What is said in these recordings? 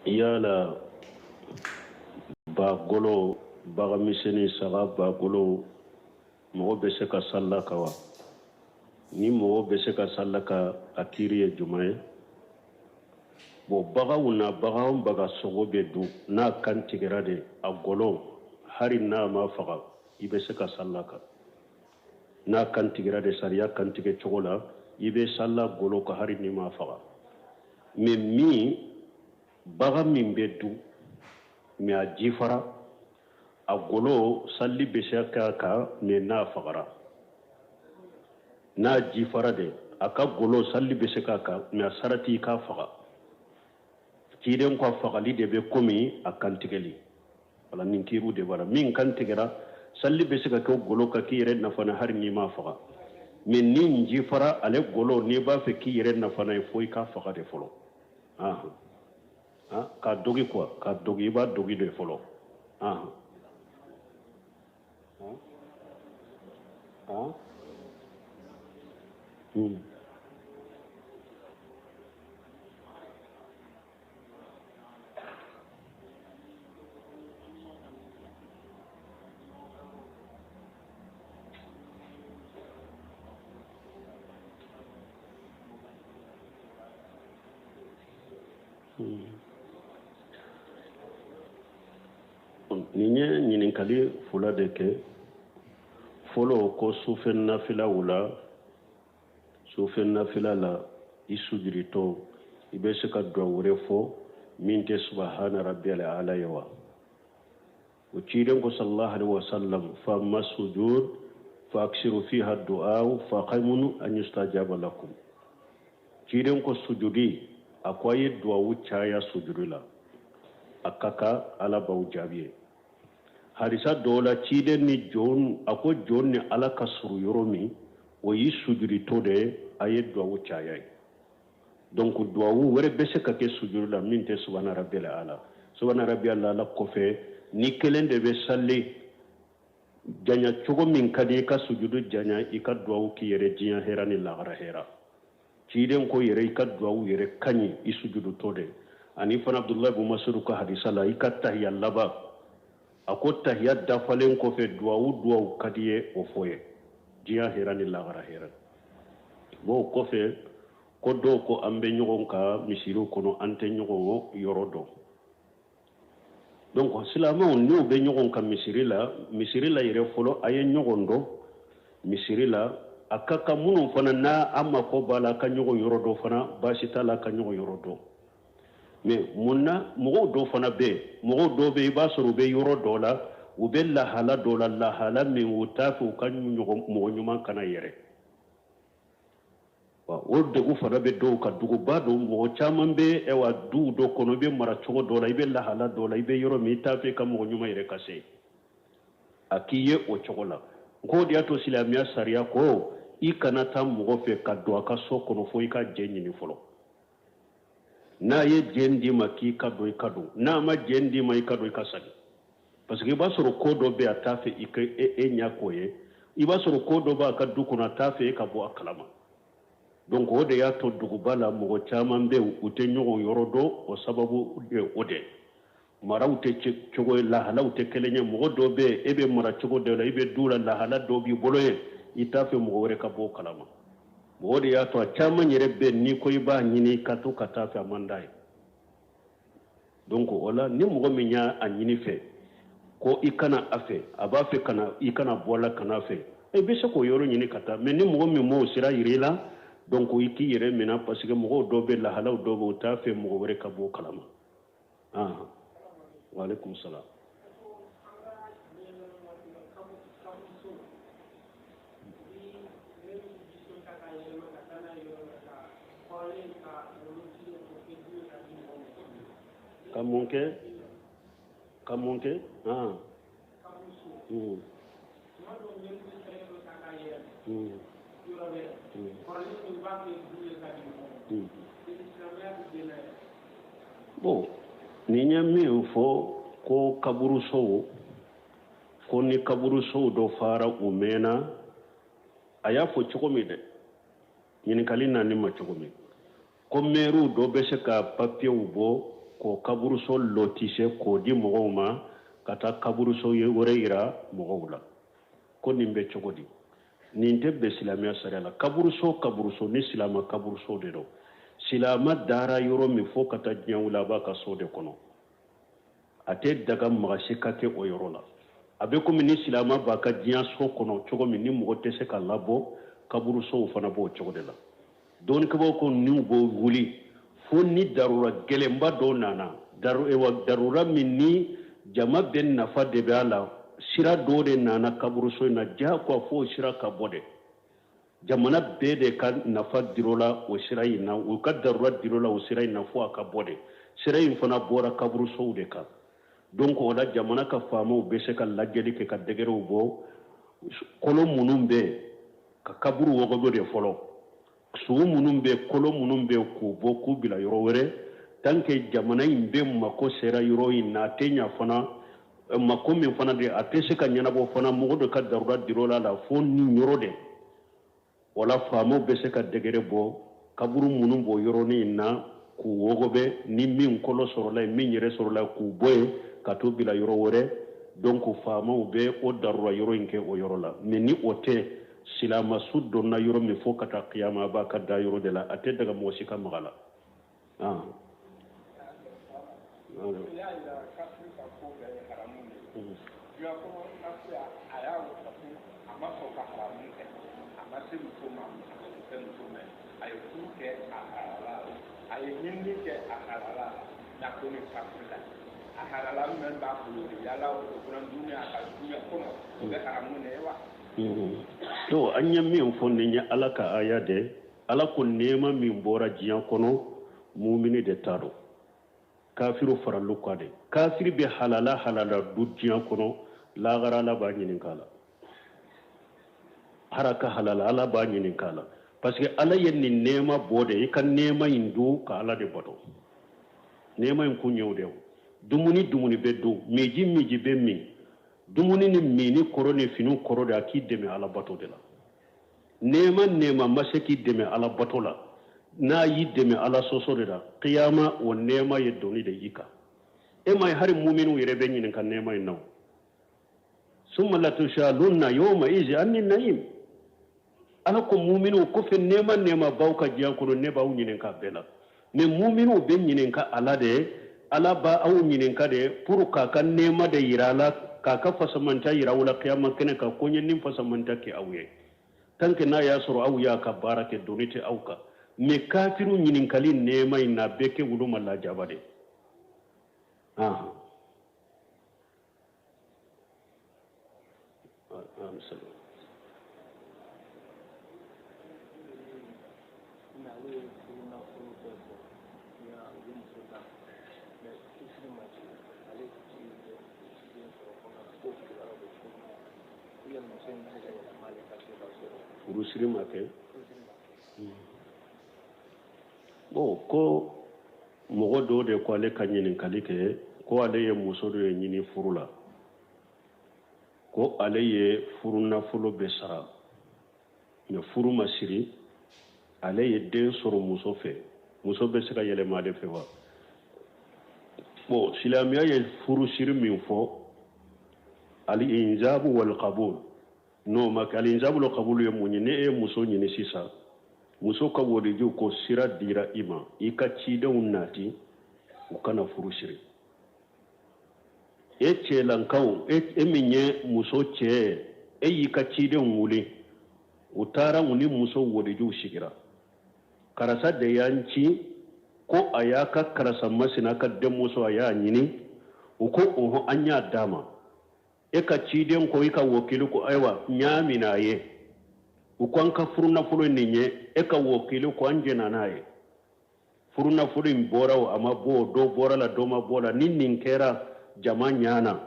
yala ba golo baga miseni saga ba golo mogo be se ka salla ka wa ni mogo be se ka salla ka akiri ye jumaye bo baga una baga sogo be du na kan tigera de a golo hari na ma faga ibe se ka salla ka na kan tigera de sariya kan tige chogola ibe salla golo ka hari ni ma faga me mi baga min be du me a jifara a golo salli be se ka me na fagara na jifara de aka golo salli be se ka me a sarati ka faga kiden ko fagali de be komi a kantigeli wala nin kiru de wala min kantigera salli be se ka ko golo ka kire na fana har ni ma faga min nin jifara ale golo ni ba fe kire na fana foi ka faga de folo ka dogi quoi ka dogi ba dogi de folo Ninya ɲininkali fula de kɛ fɔlɔ ko sufen nafila wula sufen nafila la i sujuritɔ i bɛ se ka duwawu wɛrɛ fɔ min tɛ subahana rabbiyal ala ye wa o ciden ko sallallahu alaihi wasallam fa amma sujud fa aksiru fiha du'a fa qaymun an yustajaba lakum ciden ko sujudi akwai duwawu caya sujudu la akaka ala bawu jaabi harisa dola ciden ni jon ako jon ni ala ka suru yoro mi o yi sujudi to de aye duwawu caya donc duwawu wɛrɛ bɛ se ka kɛ sujudu la min tɛ subhana rabbil ala subhana rabbil ala kɔfɛ ni kelen de bɛ salli janya cogo min ka di ka sujudu janya i ka duwawu k'i yɛrɛ diɲɛ hɛra ni lahara hɛra ciden ko yɛrɛ i ka duwawu yɛrɛ kaɲi i sujudu to de ani fana abdullah ibn mas'ud ka hadisa la i ka tahiyya laba ako tahiyya dafalen kɔfɛ duwawu ka di ye o fɔ ye diɲɛ hɛra ni lahara hɛra bo kɔfɛ ko dɔw ko an bɛ ɲɔgɔn ka misiriw kɔnɔ an tɛ ɲɔgɔn yɔrɔ dɔn donc silamɛw n'u bɛ ɲɔgɔn ka misiri la yɛrɛ fɔlɔ a ye ɲɔgɔn dɔn misiri la a ka kan minnu fana n'a an mako b'a la ka ɲɔgɔn yɔrɔ dɔn fana baasi t'a la ka ɲɔgɔn yɔrɔ dɔn mais mun na mɔgɔw dɔw fana bɛ yen mɔgɔw dɔw bɛ yen i b'a sɔrɔ u bɛ yɔrɔ dɔw la u bɛ lahala dɔw la lahala min u t'a fɛ u ka mɔgɔ ɲuman kana yɛrɛ o degu fana bɛ dɔw ka duguba don mɔgɔ caman bɛ duw dɔ kɔnɔ i bɛ mara cogo dɔ la i bɛ lahala dɔ la i bɛ yɔrɔ min i t'a fɛ ka mɔgɔ ɲuman yɛrɛ ka se a k'i ye o cogo la k'o de y'a to silamɛya sariya ko i kana taa mɔgɔ fɛ ka don a ka so kɔnɔ fo i ka jɛ ɲini fɔlɔ n'a ye jɛ d'i ma k'i ka don i ka don n'a ma jɛ d'i ma i ka don i ka segin parce que i b'a sɔrɔ ko dɔ bɛ a t'a fɛ i ka e ɲɛ k'o ye i b'a sɔrɔ ko dɔ b'a ka du kɔnɔ a t'a fɛ e ka bɔ a kalama donc o de y'a to duguba la mɔgɔ caman bɛ u tɛ ɲɔgɔn yɔrɔ dɔn o sababu de o de maraw tɛ cogo ye lahalaw tɛ kelen ye mɔgɔ dɔ bɛ yen e bɛ mara cogo dɔ la i bɛ du la lahala dɔ b'i bolo ye i t'a fɛ mɔgɔ wɛrɛ ka bɔ o kalama o de y'a to a caman yɛrɛ bɛ n'i ko i b'a ɲini ka to ka taa fɛ a man d'a ye donc o la ni mɔgɔ min y'a ɲini fɛ ko i kana a fɛ a b'a fɛ i kana bɔ a la kana a fɛ i bɛ se k'o yɔrɔ ɲini ka taa mais ni mɔgɔ min m'o sira yira i la donc i k'i yɛrɛ minɛ parce que mɔgɔw dɔw bɛ lahalaw dɔw bɛ u t'a fɛ mɔgɔ wɛrɛ ka bɔ o kalama waaleykum salaam ka mun kɛ bon ni ɲɛ min fɔ ko kaburusow ko ni kaburusow dɔ fara u mɛnna a y'a fɔ cogo min dɛ ɲininkali naani ma cogo min ko mɛriw dɔ bɛ se ka papiyew bɔ ko kaburuso lotise ko di mɔgɔw ma ka taa kaburuso wɛrɛ yira mɔgɔw la ko nin bɛ cogo di nin tɛ bɛn silamɛya sariya la kaburuso ni silama kaburuso de don silama dara yɔrɔ min fo ka taa diɲɛ wuli a b'a ka so de kɔnɔ a tɛ daga maga si ka kɛ o yɔrɔ la a bɛ komi ni silama b'a ka diɲɛ so kɔnɔ cogo min ni mɔgɔ tɛ se ka labɔ kaburusow fana b'o cogo de la dɔɔnikɛbaw ko ninw b'o wuli fo ni darura gɛlɛnba dɔw nana darura min ni jama bɛ nafa de bɛ a la sira dɔw de nana kaburuso in na diyagoya fo o sira ka bɔ dɛ jamana bɛɛ de ka nafa dir'o la o sira in na u ka darura dir'o la o sira in na fo a ka bɔ dɛ sira in fana bɔra kaburusow de kan donc o la jamana ka faamaw bɛ se ka lajɛli kɛ ka dɛgɛrɛw bɔ kolo minnu bɛ ka kaburu wɔgɔbɔ de fɔlɔ sugu minnu bɛ kolo minnu bɛ k'u bɔ k'u bila yɔrɔ wɛrɛ tant que jamana in bɛ mako sera yɔrɔ in na a tɛ ɲa fana mako min fana de a tɛ se ka ɲɛnabɔ fana mɔgɔ de ka darura dir'o la fo nin yɔrɔ de wala faamaw bɛ se ka dɛgɛrɛ bɔ kaburu minnu bɔ yɔrɔnin in na k'u wɔgɔbɛ ni min kolo sɔrɔla yen min yɛrɛ sɔrɔla k'u bɔ yen ka t'u bila yɔrɔ wɛrɛ donc faamaw bɛ o darura yɔrɔ in kɛ o yɔrɔ la mais ni o tɛ silama su donna yɔrɔ min fo ka taa kiyama a b'a ka da yɔrɔ de la a tɛ daga mɔgɔ si ka maga la to an ye min fɔ nin ye ala ka aya de ala ko nɛɛma min bɔra diɲɛ kɔnɔ mumini de t'a dɔn kafiru faral'u kan de kafiri bɛ halala du diɲɛ kɔnɔ lagara ala b'a ɲininka a la haraka halala ala b'a ɲininka a la parce que ala ye nin nɛɛma bɔ de i ka nɛɛma in dun ka ala de bato nɛɛma in kun y'o de dumuni bɛ dun miji bɛ min dumuni ni min ni kɔrɔ ni fini kɔrɔ de a k'i dɛmɛ ala bato de la nɛɛma ma se k'i dɛmɛ ala bato la n'a y'i dɛmɛ ala sɔsɔ de la qiyama o nɛɛma ye doni de y'i kan e ma ye hali muminiw yɛrɛ bɛ ɲininka nɛɛma in na summa latus'alunna yawma izi ani na'im ala ko muminiw kɔfɛ nɛɛma baw ka diɲɛ kɔnɔ ne b'aw ɲininka bɛɛ la mais muminiw bɛ ɲininka ala de ala b'a aw ɲininka de pour k'a ka nɛɛma de yira la k'a ka fasamanta yira aw la qiyama kɛnɛ kan ko n ye nin fasamanta kɛ aw ye tant que n'a y'a sɔrɔ aw y'a ka baara kɛ doni tɛ aw kan mais kafiru ɲininkali nɛɛma in na bɛɛ kɛ olu ma lajaba de furusiri ma kɛ bon ko mɔgɔ dɔw de ko ale ka ɲininkali kɛ ko ale ye muso dɔ ye ɲini furu la ko ale ye furu nafolo bɛɛ sara mais furu ma siri ale ye den sɔrɔ muso fɛ muso bɛ se ka yɛlɛma ale fɛ wa bon silamɛya ye furu siri min fɔ al-injabu wal qabul n'o ma kɛ al-injabu wal qabul ye mun ye ne ye muso ɲini sisan muso ka walijuw ko sira dira i ma i ka cidenw nati u kana furu siri e cɛlankaw e min ye muso cɛ e y'i ka cidenw wuli u taara u ni muso walijuw sigira karisa de y'an ci ko a y'a ka karisa masina ka denmuso a y'a ɲini u ko an y'a d'a ma e ka ciden ko i ka wakili ko ayiwa n y'a minɛ a ye u ko an ka furu nafolo nin ye e ka wakili ko an jɛna n'a ye furu nafolo in bɔra o a ma bɔ o dɔ bɔra la dɔ ma bɔ la ni nin kɛra jama ɲana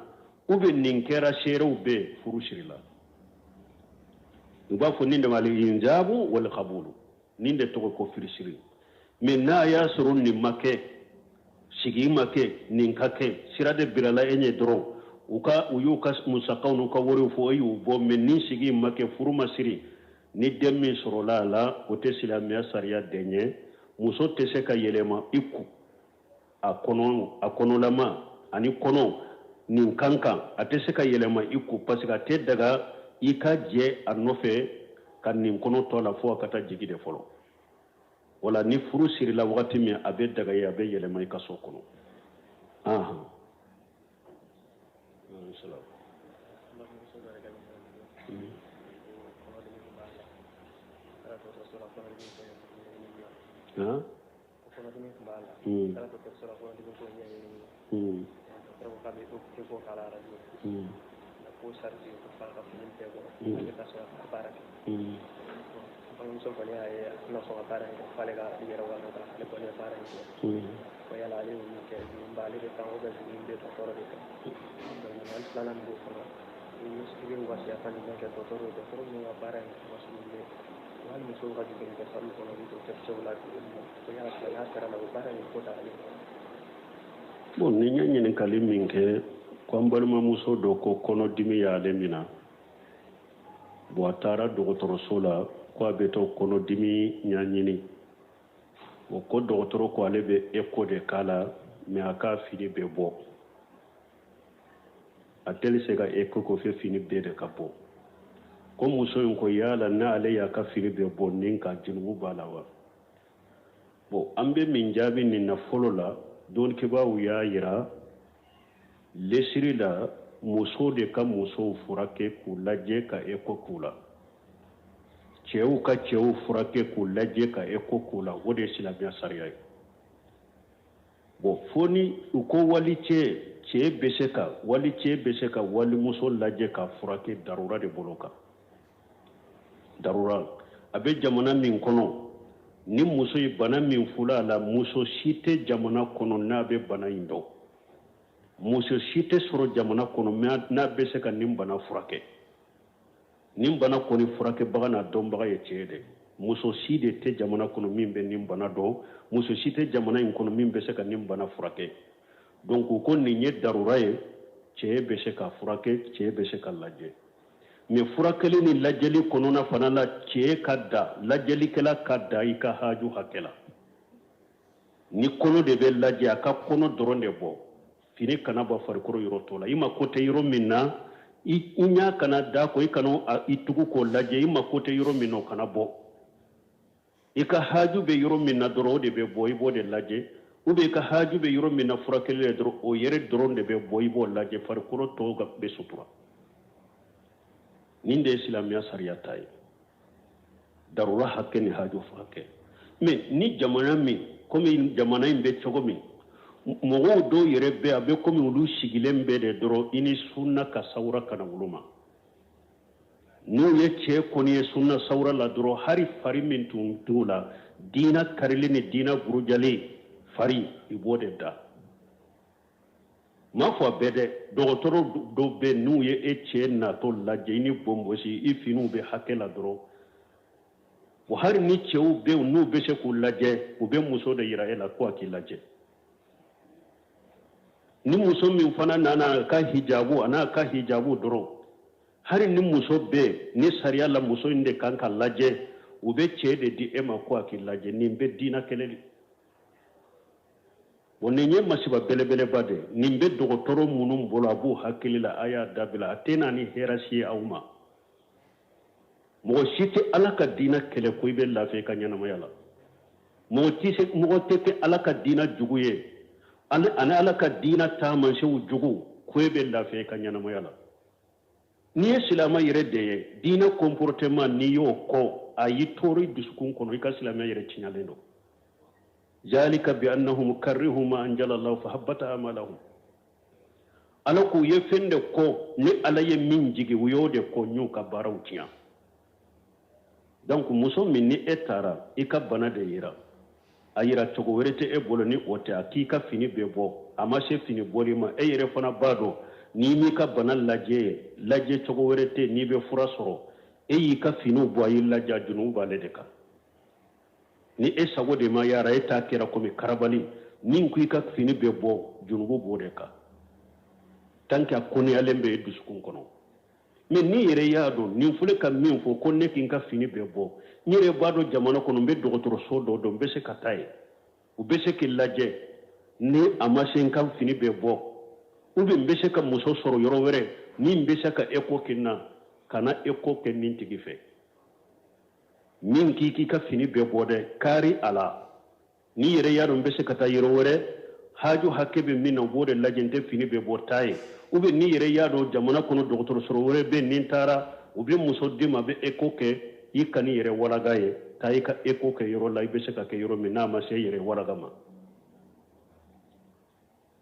nin kɛra seerew bɛ furu siri la u b'a fɔ nin de ma al-injabu wal qabulu nin de tɔgɔ ko furu siri mais n'a y'a sɔrɔ nin ma kɛ sigi ma kɛ nin ka kɛ sira de birala e ɲɛ dɔrɔn u y'u ka musakaw n'u ka wariw fɔ e y'u bɔ mais nin sigi ma kɛ furu ma siri ni den min sɔrɔla a la o tɛ silamɛya sariya dɛɲɛ muso tɛ se ka yɛlɛma i kun a konolama ani kono nin kankan a tɛ se ka yɛlɛma i ko parce que a tɛ daga i ka jɛ a nɔfɛ ka nin kɔnɔ tɔ la fo ka taa jigi de fɔlɔ wala ni furu sirila wagati min a bɛ daga ye a bɛ yɛlɛma i ka so kɔnɔ bon ni ɲɛ ɲininkali min kɛ ko an balimamuso dɔ ko kɔnɔdimi y'ale minɛ bon a taara dɔgɔtɔrɔso la ko a bɛ to kɔnɔdimi ɲɛɲini o ko dɔgɔtɔrɔ ko ale bɛ eko de k'a la mais a ka fini bɛ bɔ a tɛ se ka eko ko fɛ fini bɛɛ de ka bɔ ko muso in ko yala n'ale y'a ka fini bɛɛ bɔ nin ka junubu b'a la wa bon an bɛ min jaabi nin na fɔlɔ la dɔnnibaaw y'a yira lesiri la muso de ka musow furakɛ k'u lajɛ ka eko k'u la cɛw ka cɛw furakɛ k'u lajɛ ka eko k'u la o de ye silamɛya sariya ye bon fo ni u ko wali cɛ bɛ se ka walimuso lajɛ ka furakɛ darura de bolo kan darura a bɛ jamana min kɔnɔ ni muso ye bana min fula a la muso si tɛ jamana kɔnɔ n'a bɛ bana in dɔn muso si tɛ sɔrɔ jamana kɔnɔ n'a bɛ se ka nin bana furakɛ nin bana kɔni furakɛbaga n'a dɔnbaga ye cɛ de muso si de tɛ jamana kɔnɔ min bɛ nin bana dɔn muso si tɛ jamana in kɔnɔ min bɛ se ka nin bana furakɛ donc u ko nin ye darura ye cɛ bɛ se ka furakɛ cɛ bɛ se ka lajɛ mais furakɛli ni lajɛli kɔnɔna fana la cɛ ka da lajɛlikɛla ka da i ka haju hakɛ la ni kɔnɔ de bɛ lajɛ a ka kɔnɔ dɔrɔn de bɔ fini kana bɔ farikolo yɔrɔ tɔ la i ma ko tɛ yɔrɔ min na i ɲa kana da ko i kana i tugu k'o lajɛ i ma ko tɛ yɔrɔ min na o kana bɔ i ka haju bɛ yɔrɔ min na dɔrɔn o de bɛ bɔ i b'o de lajɛ ou bien i ka haju bɛ yɔrɔ min na furakɛli la dɔrɔn o yɛrɛ dɔrɔn de bɛ bɔ i b'o lajɛ farikolo tɔw bɛ sutura nin de ye silamɛya sariya ta ye darura hakɛ ni haju furakɛ mais ni jamana min komi jamana in bɛ cogo min mɔgɔw dɔw yɛrɛ bɛ a bɛ komi olu sigilen bɛ de dɔrɔn i ni sunna ka sawura kana wolo ma n'u ye cɛ kɔni ye sunna sawura la dɔrɔn hari fari min tun t'u la diina karili ni diina burujalen fari i b'o de da m'a fɔ a bɛɛ dɛ dɔgɔtɔrɔ dɔw bɛ n'u ye e cɛ natɔ lajɛ i ni bonbosi i finiw bɛ hakɛ la dɔrɔn wa hari ni cɛw bɛ n'u bɛ se k'u lajɛ u bɛ muso de yira e la ko a k'i lajɛ ni muso min fana nana ka hijabu a n'a ka hijabu dɔrɔn hari ni muso bɛ ni sariya la muso in de kan ka lajɛ u bɛ cɛ de di e ma ko a k'i lajɛ nin bɛ diina kɛlɛ de bon nin ye masiba belebeleba de nin bɛ dɔgɔtɔrɔ minnu bolo a b'u hakili la a y'a dabila a tɛ na ni hɛrɛ si ye aw ma mɔgɔ si tɛ ala ka diina kɛlɛ ko i bɛ lafiya i ka ɲɛnamaya la mɔgɔ tɛ kɛ ala ka diina jugu ye ani ala ka diina taamansew jugu ko e bɛ lafiya i ka ɲɛnamaya la n'i ye silamɛ yɛrɛ de ye diina comportement n'i y'o kɔ a y'i tɔɔrɔ i dusukun kɔnɔ i ka silamɛya yɛrɛ tiɲalen don ذلك بأنهم كرهوا ما أنزل الله فحبط أعمالهم ala k'u ye fɛn de kɔ ni ala ye min jigi u y'o de kɔ y'u ka baaraw tiɲɛ donc muso min ni e taara i ka bana de yira a yira cogo wɛrɛ tɛ e bolo ni o tɛ a k'i ka fini bɛɛ bɔ a ma se fini bɔli ma e yɛrɛ fana b'a dɔn n'i m'i ka bana lajɛ cogo wɛrɛ tɛ n'i bɛ fura sɔrɔ e y'i ka finiw bɔ a y'i lajɛ a junuw b'ale de kan ni e sago de ma yara e t'a kɛra komi karabali ni ko i ka fini bɛɛ bɔ junubu b'o de kan tant que a kɔniyalen bɛ e dusukun kɔnɔ mais ni yɛrɛ y'a dɔn nin filɛ ka min fɔ ko ne k'i ka fini bɛɛ bɔ n yɛrɛ b'a dɔn jamana kɔnɔ n bɛ dɔgɔtɔrɔso dɔ dɔn n bɛ se ka taa yen u bɛ se k'i lajɛ ni a ma se kan fini bɛ bɔ ou bien n bɛ se ka muso sɔrɔ yɔrɔ wɛrɛ ni n bɛ se ka écho kɛ n na kana écho kɛ nin tigi fɛ min k'i ka fini bɛɛ bɔ dɛ kari a la ni yɛrɛ y'a dɔn n bɛ se ka taa yɔrɔ wɛrɛ haaju hakɛ bɛ min na o b'o de lajɛ n tɛ fini bɛɛ bɔ taa ye ou bien ni yɛrɛ y'a dɔn jamana kɔnɔ dɔgɔtɔrɔso wɛrɛ bɛ nin taara u bɛ muso d'i ma a bɛ écho kɛ i kan'i yɛrɛ walaga ye taa i ka écho kɛ yɔrɔ la i bɛ se ka kɛ yɔrɔ min n'a ma se yɛrɛ walaga ma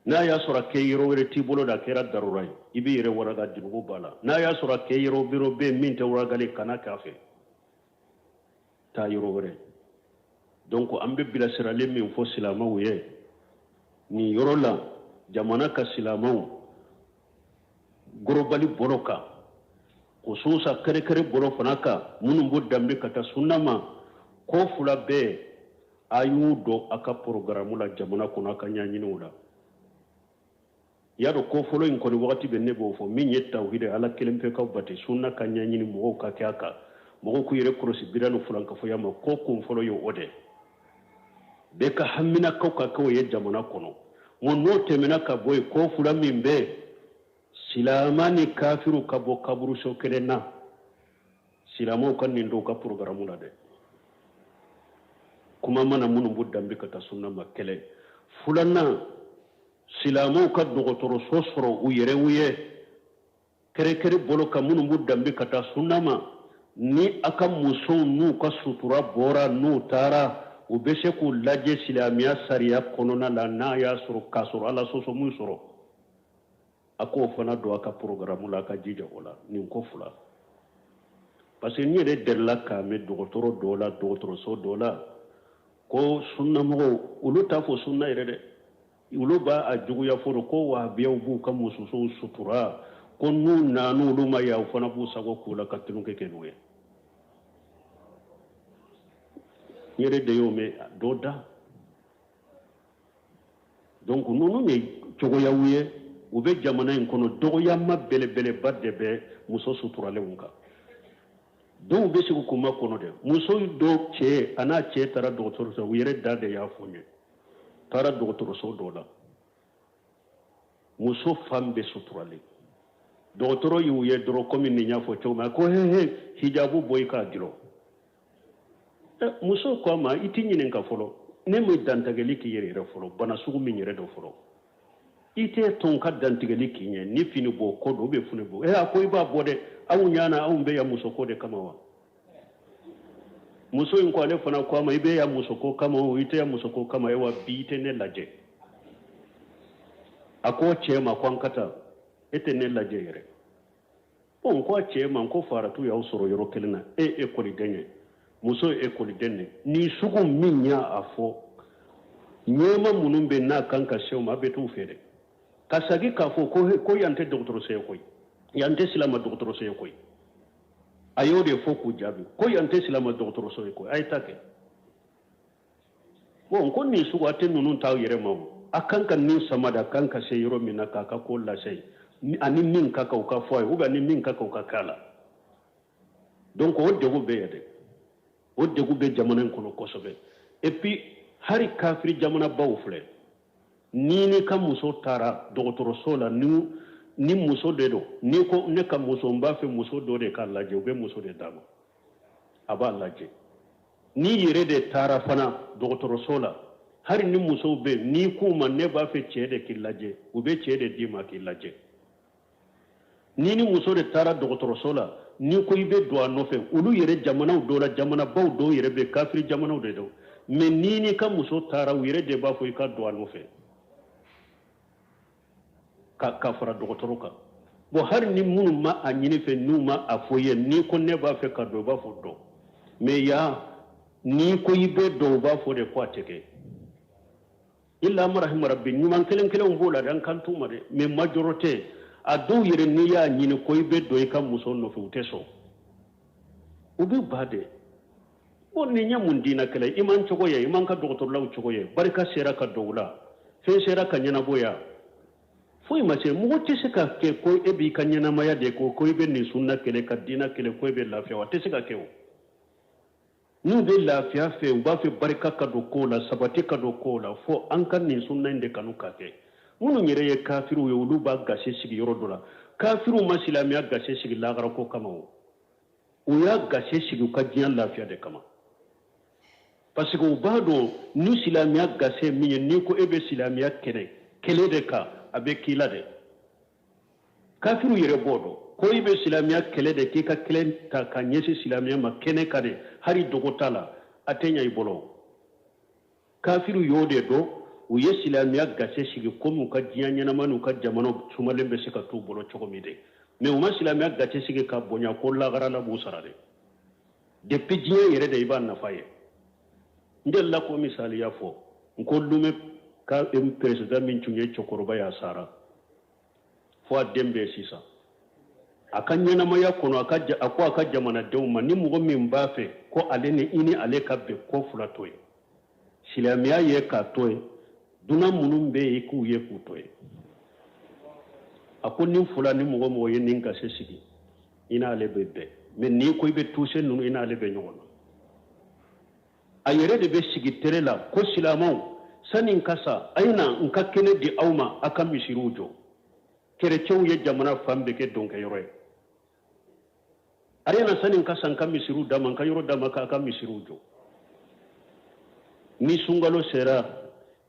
n'a y'a sɔrɔ a kɛ yɔrɔ wɛrɛ t'i bolo da a kɛra darura ye i bɛ yɛrɛ walaga juruko b'a la n'a y'a sɔrɔ a kɛ yɔrɔ bɛ yen min tɛ walagalen kana k'a fɛ taa yɔrɔ wɛrɛ donc an bɛ bilasirali min fɔ silamɛw ye nin yɔrɔ la jamana ka silamɛw gorobali bɔrɔ kan khususa kɛrɛkɛrɛ bɔrɔ fana kan minnu b'o danbe ka taa sunna ma ko fila bɛɛ a y'u dɔn a ka programme la jamana kɔnɔ a ka ɲɛɲiniw la y'a dɔn ko fɔlɔ in kɔni wagati bɛ ne b'o fɔ min ye tawhid ala kelen pe ka bati sunna ka ɲɛɲini mɔgɔw ka kɛ a kan mɔgɔw k'u yɛrɛ kɔlɔsi bida ni fulankafoya ma ko kun fɔlɔ ye o de bɛɛ ka haminakaw ka kɛ o ye jamana kɔnɔ n'o tɛmɛna ka bɔ yen ko fila min bɛ silama ni kafiru ka bɔ kaburuso kelen na silamɛw ka nin dɔw ka programme la dɛ kuma mana minnu b'u danbe ka taa sunna ma kɛlɛ filanan silamɛw ka dɔgɔtɔrɔso sɔrɔ u yɛrɛ ye kɛrɛkɛrɛ bolo ka minnu b'u danbe ka taa sunna ma ni a ka musow n'u ka sutura bɔra n'u taara u bɛ se k'u lajɛ silamɛya sariya kɔnɔna la n'a y'a sɔrɔ k'a sɔrɔ ala sɔsɔ mun sɔrɔ a k'o fana don a ka programme la a ka jija o la nin ko fila parce que n yɛrɛ delila k'a mɛn dɔgɔtɔrɔ dɔw la dɔgɔtɔrɔso dɔw la ko sunnamɔgɔw olu t'a fɔ sunna yɛrɛ dɛ olu b'a a juguya fɔlɔ ko wahabiyaw b'u ka musow sutura ko n'u nana olu ma ya u fana b'u sago k'u la ka tununkɛ kɛ n'u ye n yɛrɛ de y'o mɛn dɔ da donc ninnu ye cogoyaw ye u bɛ jamana in kɔnɔ dɔgɔyama belebeleba de bɛ muso suturalenw kan dɔw bɛ sigi kuma kɔnɔ dɛ muso dɔw cɛ a n'a cɛ taara dɔgɔtɔrɔso u yɛrɛ da de y'a fɔ n ye taara dɔgɔtɔrɔso dɔ la muso fan bɛ suturalen dɔgɔtɔrɔ y'u ye dɔrɔn komi nin y'a fɔ cogo min a ko hijabu bɔ i k'a dilɔ muso ko a ma i t'i ɲininka fɔlɔ ne ma dantigɛli k'i yɛrɛ fɔlɔ bana sugu min yɛrɛ dɔ fɔlɔ i tɛ tɔn ka dantigɛli k'i ɲɛ ni fini bɔ ko don bɛ fini bɔ a ko i b'a bɔ dɛ anw ɲana anw bɛ yan muso ko de kama wa muso in ko ale fana ko a ma i bɛ yan muso ko kama o i tɛ yan muso ko kama wa bi i tɛ ne lajɛ a ko cɛ ma ko an ka taa e tɛ ne lajɛ yɛrɛ bon ko a cɛ ma ko faratu y'aw sɔrɔ yɔrɔ kelen na e ye ekɔliden ye muso ye ekɔliden de ni sugu min y'a fɔ ɲɛma minnu bɛ n'a kan ka se o ma a bɛ t'u fɛ dɛ ka sagi k'a fɔ ko yan tɛ dɔgɔtɔrɔso ye koyi yan tɛ silamɛ dɔgɔtɔrɔso ye koyi a y'o de fɔ k'u jaabi ko yan tɛ silamɛ dɔgɔtɔrɔso ye koyi a ye ta kɛ bon ko nin sugu a tɛ ninnu t'aw yɛrɛ ma o a kan ka nin sama da a kan ka se yɔrɔ min na k'a ka ko lase ani min ka kan u ka fɔ a ye ou bien ani min ka kan u ka k'a la donc o degun bɛ yen dɛ o degun bɛ jamana in kɔnɔ kosɛbɛ et puis hari kafiri jamana baw filɛ ni ka muso taara dɔgɔtɔrɔso la ni muso de don ni ko ne ka muso n b'a fɛ muso dɔ de k'a lajɛ u bɛ muso de d'a ma a b'a lajɛ ni yɛrɛ de taara fana dɔgɔtɔrɔso la hari ni musow bɛ yen n'i k'u ma ne b'a fɛ cɛ de k'i lajɛ u bɛ cɛ de d'i ma k'i lajɛ ni muso de taara dɔgɔtɔrɔso la ni ko i bɛ don a nɔfɛ olu yɛrɛ jamanaw dɔw la jamanabaw dɔw yɛrɛ bɛ kafiri jamanaw de don mais ni ka muso taara u yɛrɛ de b'a fɔ i ka don a nɔfɛ ka fara dɔgɔtɔrɔ kan bon hari ni minnu ma a ɲini fɛ n'u ma a fɔ i ye ni ko ne b'a fɛ ka don i b'a fɔ dɔn mais ya ni ko i bɛ dɔn u b'a fɔ de ko a tɛ kɛ illa marahima rabbi ɲuman kelen kelenw b'o la dɛ an kan t'u ma dɛ mais majorité a dɔw yɛrɛ n'i y'a ɲini ko i bɛ don i ka muso nɔfɛ u tɛ sɔn u bɛ ba de bon nin ye mun diinɛ kɛlɛ i man cogo ye i man ka dɔgɔtɔrɔlaw cogo ye barika sera ka dɔw la fɛn sera ka ɲɛnabɔ ya foyi ma se mɔgɔ tɛ se ka kɛ ko e b'i ka ɲɛnamaya de ko i bɛ nin sunna kɛlɛ ka diinɛ kɛlɛ ko e bɛ lafiya wa a tɛ se ka kɛ o n'u bɛ lafiya fɛ u b'a fɛ barika ka don kow la sabati ka don kow la fo an ka nin sunna in de kanu ka kɛ minnu yɛrɛ ye kafiriw ye olu b'a gase sigi yɔrɔ dɔ la kafiriw ma silamɛya gase sigi lahara ko kama o u y'a gase sigi u ka diɲɛ lafiya de kama parce que u b'a dɔn ni silamɛya gase min ye n'i ko e bɛ silamɛya kɛlɛ de kan a bɛ k'i la dɛ kafiriw yɛrɛ b'o dɔn ko i bɛ silamɛya kɛlɛ de k'i ka kɛlɛ ta ka ɲɛsin silamɛya ma kɛnɛ ka de hali dogo t'a la a tɛ ɲɛ i bolo kafiriw y'o de dɔn u ye silamɛya gase sigi komi u ka diɲɛ ɲɛnama n'u ka jamana sumalen bɛ se ka t'u bolo cogo min de mais u ma silamɛya gase sigi ka bonya ko lagarala b'u sara de depuis diɲɛ yɛrɛ de i b'a nafa ye n delila k'o misaliya fɔ n ko lume ka président min tun ye cɛkɔrɔba y'a sara fo a den bɛ sisan a ka ɲɛnamaya kɔnɔ a ko a ka jamanadenw ma ni mɔgɔ min b'a fɛ ko ale ni i ni ale ka bɛn ko fila to ye silamɛya ye k'a to ye dunan minnu bɛ yen k'u ye k'u to ye a ko ni fila ni mɔgɔ mɔgɔ ye nin gase sigi i n'ale bɛ bɛn mais n'i ko i bɛ toucher ninnu i n'ale bɛ ɲɔgɔn na a yɛrɛ de bɛ sigi tere la ko silamɛw sani n ka sa a ye na n ka kɛnɛ di aw ma a ka misiriw jɔ kerecɛnw ye jamana fan bɛɛ kɛ dɔnkɛyɔrɔ ye a ye na sani n ka sa n ka misiriw d'a ma n ka yɔrɔ d'a ma k'a ka misiriw jɔ ni sunkalo sera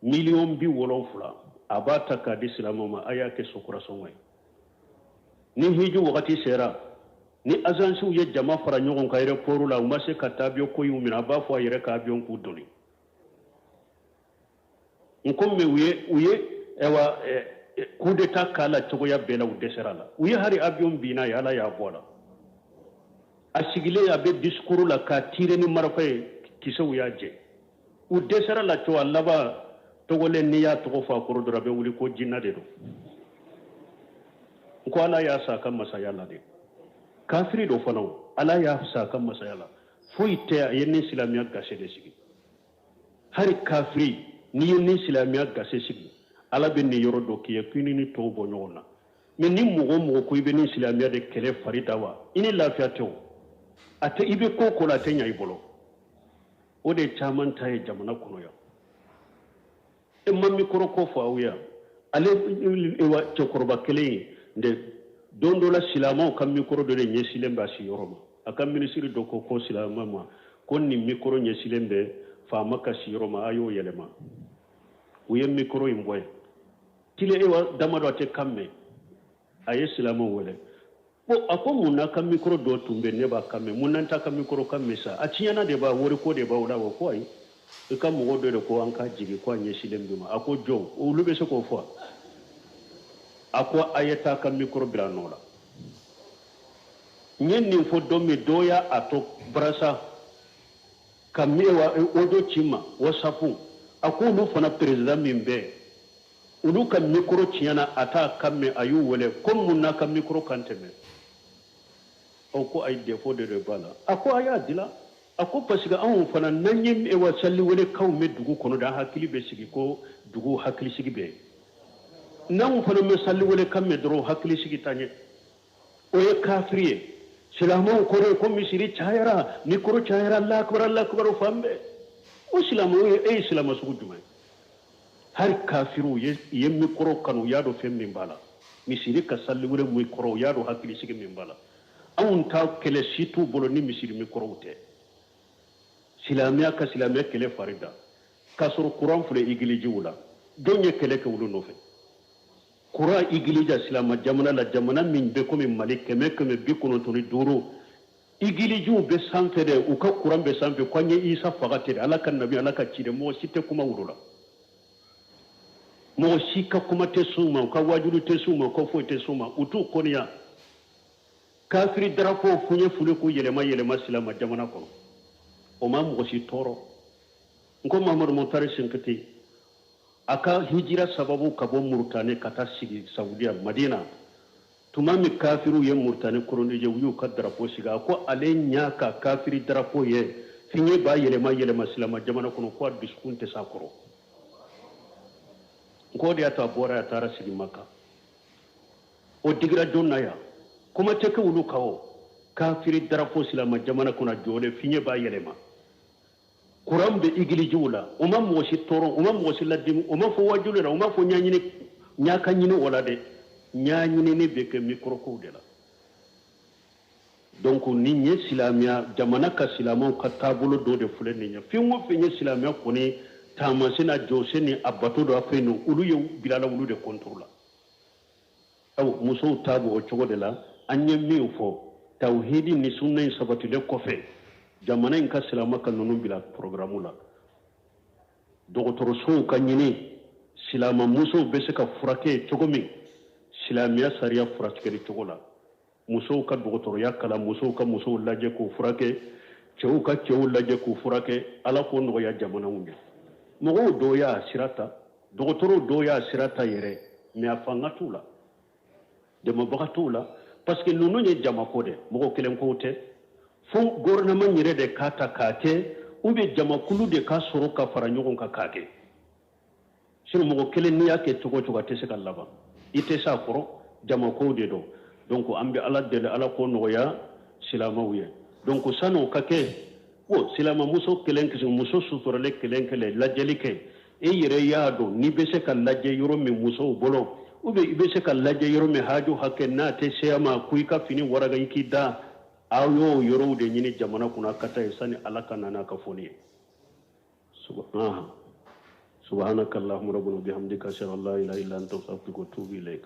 7,000,000 a b'a ta k'a di silamɛw ma a y'a kɛ sokurasɔngɔ ye ni hiji wagati sera ni azansiw ye jama fara ɲɔgɔn kan aéroport la u ma se ka taa avion ko y'u minɛ a b'a fɔ a yɛrɛ ka avion k'u doni n ko mais u ye coup d'état k'a la cogoya bɛɛ la u dɛsɛra la u ye hari avion binna ye ala y'a bɔ la a sigilen a bɛ discours la k'a tirer ni marifa ye kisɛw y'a jɛ u dɛsɛra la cogo a laban tɔgɔlen n'i y'a tɔgɔ fɔ a kɔrɔ dɔrɔn a bɛ wuli ko jinɛ de don n ko ala y'a sa a ka masaya la de kafiri do fana ala y'a sa a ka masaya la foyi tɛ a ye ni silamɛya gase de sigi hari kafiri n'i ye ni silamɛya gase sigi ala bɛ nin yɔrɔ dɔ k'i ye k'i ni tɔw bɔ ɲɔgɔn na mais ni mɔgɔ mɔgɔ ko i bɛ ni silamɛya de kɛlɛ fari da wa i ni lafiya tɛ o a tɛ i bɛ ko ko la a tɛ ɲɛ i bolo o de caman ta ye jamana kɔnɔ yan e ma mikoro ko fɔ aw ye ale cɛkɔrɔba kelen in de don dɔ la silamɛw ka mikoro dɔ de ɲɛsilen bɛ a siyɔrɔ ma a ka minisiri dɔ ko silamɛ ma ko nin mikoro ɲɛsilen bɛ faama ka siyɔrɔ ma a y'o yɛlɛma u ye mikoro in bɔ yen tile damadɔ a tɛ kan mɛn a ye silamɛw wele a ko mun na ka mikoro dɔ tun bɛ ne b'a kan mɛn mun na n ta ka mikoro kan mɛn sa a tiɲɛna de b'a wari ko de b'aw la wa ko ayi i ka mɔgɔ dɔ de ko an ka jigin ko a ɲɛsilen bɛ ma a ko jɔn olu bɛ se k'o fɔ a ko a ye taa ka mikoro bila a nɔ la n ye nin fɔ dɔ min dɔ y'a to barasa ka audio ci ma whatsapp a ko olu fana président min bɛ olu ka mikoro tiɲɛna a t'a kan mɛn a y'u wele ko mun na ka mikoro kan tɛmɛ o ko ayi défaut de b'a la a ko a y'a dila a ko parce que anw fana n'an ye sali welekaw mɛn dugu kɔnɔ da hakili bɛ sigi ko dugu hakilisigi bɛ yen n'anw fana mɛ sali welekan mɛn dɔrɔn hakilisigi t'an ye o ye kafiri ye silamɛw kɔrɔ ye ko misiri cayara mikoro cayara Allahu fan bɛɛ o silamɛw ye silamɛ sugu jumɛn hari kafiriw ye mikoro kanu u y'a dɔn fɛn min b'a la misiri ka sali wele mikoro u y'a dɔn hakilisigi min b'a la anw ta kɛlɛ si t'u bolo ni misiri mikorow tɛ silamɛya ka silamɛya kɛlɛ fari da k'a sɔrɔ kuran filɛ igilijiw la jɔn ye kɛlɛ kɛ olu nɔfɛ kuran igilija silamɛ jamana la jamana min bɛ komi mali 195 igilijiw bɛ sanfɛ dɛ u ka kuran bɛ sanfɛ ko an ye isa faga tɛ ala ka nabi ala ka ciden mɔgɔ si tɛ kuma wolo la mɔgɔ si ka kuma tɛ s'u ma u ka wajulu tɛ s'u ma u ka foyi tɛ s'u ma u t'u kɔniya kafiri drapeau fuɲɛ fuli k'u yɛlɛma silamɛ jamana kɔnɔ o ma mɔgɔ si tɔɔrɔ n ko Mahamadu Mutari Sinkiti a ka hijira sababu ka bɔ Murutani ka taa sigi Saudiya Madina tuma min kafiriw ye Murutani coloniser u y'u ka drapeau sigi a ko ale ɲa ka kafiri drapeau ye fiɲɛ b'a yɛlɛma silamɛ jamana kɔnɔ ko a dusukun tɛ s'a kɔrɔ n ko de y'a to a bɔra a taara sigi Maka o digira jɔn na yan kuma tɛ kɛ olu kan o kafiri drapeau silamɛ jamana kɔnɔ jɔlen fiɲɛ b'a yɛlɛma kuram be igili jula uma moshi toro uma moshi ladim uma fo wajulira uma fo nyanyini nyaka nyini wala de nyanyini ne be ke micro ko de la donc ni nye silamia jamana ka silamo ka tabulo do de fule ni nya fi ngo fi nye silamia ko ni tamasina jose ni abato do afenu ulu yu bilala ulu de contrôle aw muso tabu o chogo de la anye mi fo tawhidi ni sunna in sabati de kofe jamana in ka silama ka nunu bila programu la dogotoro so ka nyini silama muso be se ka furake chogo mi silamia sariya furakeri chogo la muso ka dogotoro ya kala muso ka muso laje ko furake cew ka cew laje ko furake ala ko no ya jamana wunde mogo do ya sirata dogotoro do ya sirata yere me afanga tula de mo bagatula parce que nunu nye jama ko de mogo kelen ko te fo gouvernement yere de kata kate ube jama kulu de ka soro ka fara nyogon ka kake sino mogo kelen ni yake togo togo te se kallaba ite sa koro jama ko de do donc ambe ala de ala ko no ya silama wiye donc sano kake wo silama muso kelen ke muso sutorale kelen kele lajelike e yere ya do ni be se kan laje yoro me muso bolo ube be se kan laje yoro me haju hakke na te seyama kuika fini waraga ikida ayo yoro de nyini jamana kuna kata sani alaka nana ka foni subhanakallahumma rabbana bihamdika ashhadu an la ilaha illa anta astaghfiruka wa atubu ilaik